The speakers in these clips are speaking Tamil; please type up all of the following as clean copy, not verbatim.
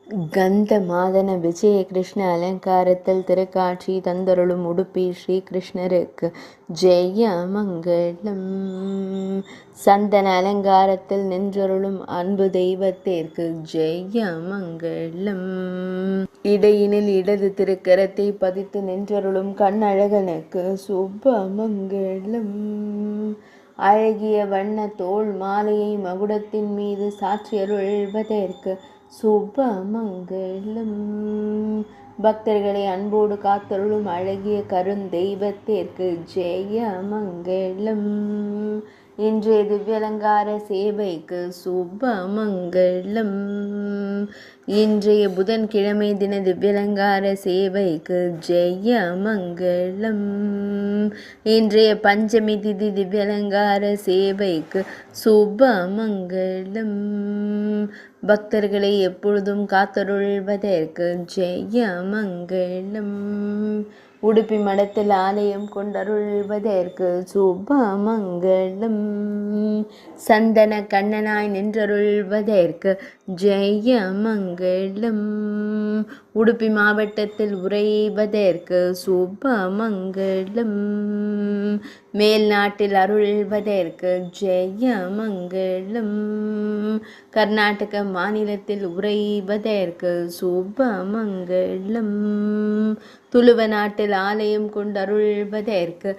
கந்த மாதன விஜய கிருஷ்ண அலங்காரத்தில் திருக்காட்சி தந்தருளும் உடுப்பி ஸ்ரீ கிருஷ்ணருக்கு ஜெய மங்களம். சந்தன அலங்காரத்தில் நின்றருளும் அன்பு தெய்வத்திற்கு ஜெய மங்களம். இடையினில் இடது திருக்கரத்தை பதித்து நின்றருளும் கண்ணழகனுக்கு சுப மங்களம். அழகிய வண்ண தோள் மாலையை மகுடத்தின் மீது சாற்றியருள்வதற்கு சுப மங்களம். பக்தர்களை அன்போடு காத்தருளும் அழகிய கருந்தெய்வத்திற்கு ஜெய மங்களம். இன்றைய திவ்யலங்கார சேவைக்கு சுப மங்களம். இன்றைய புதன்கிழமை தின திவ்யலங்கார சேவைக்கு ஜெய மங்களம். இன்றைய பஞ்சமி திதி திவ்யலங்கார சேவைக்கு சுப மங்களம். பக்தர்களை எப்பொழுதும் காத்தருள்வதற்கு ஜெய மங்களம். உடுப்பி மடத்தில் ஆலயம் கொண்டருள்வதற்கு சுப மங்களம். சந்தன கண்ணனாய் நின்றருள்வதற்கு ஜெய மங்களம். உடுப்பி மாவட்டத்தில் உறைவதற்கு சுப மங்களம். மேல் நாட்டில் அருள்வதற்கு ஜெய மங்களம். கர்நாடக மாநிலத்தில் உறைவதற்கு சுப மங்களம். துளுவ நாட்டில் ஆலயம் கொண்டருள்வதற்கு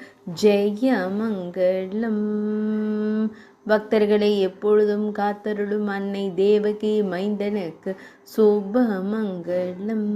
ஜெய மங்களம். பக்தர்களை எப்பொழுதும் காத்தருளும் அன்னை தேவகி மைந்தனுக்கு சுப மங்களம்.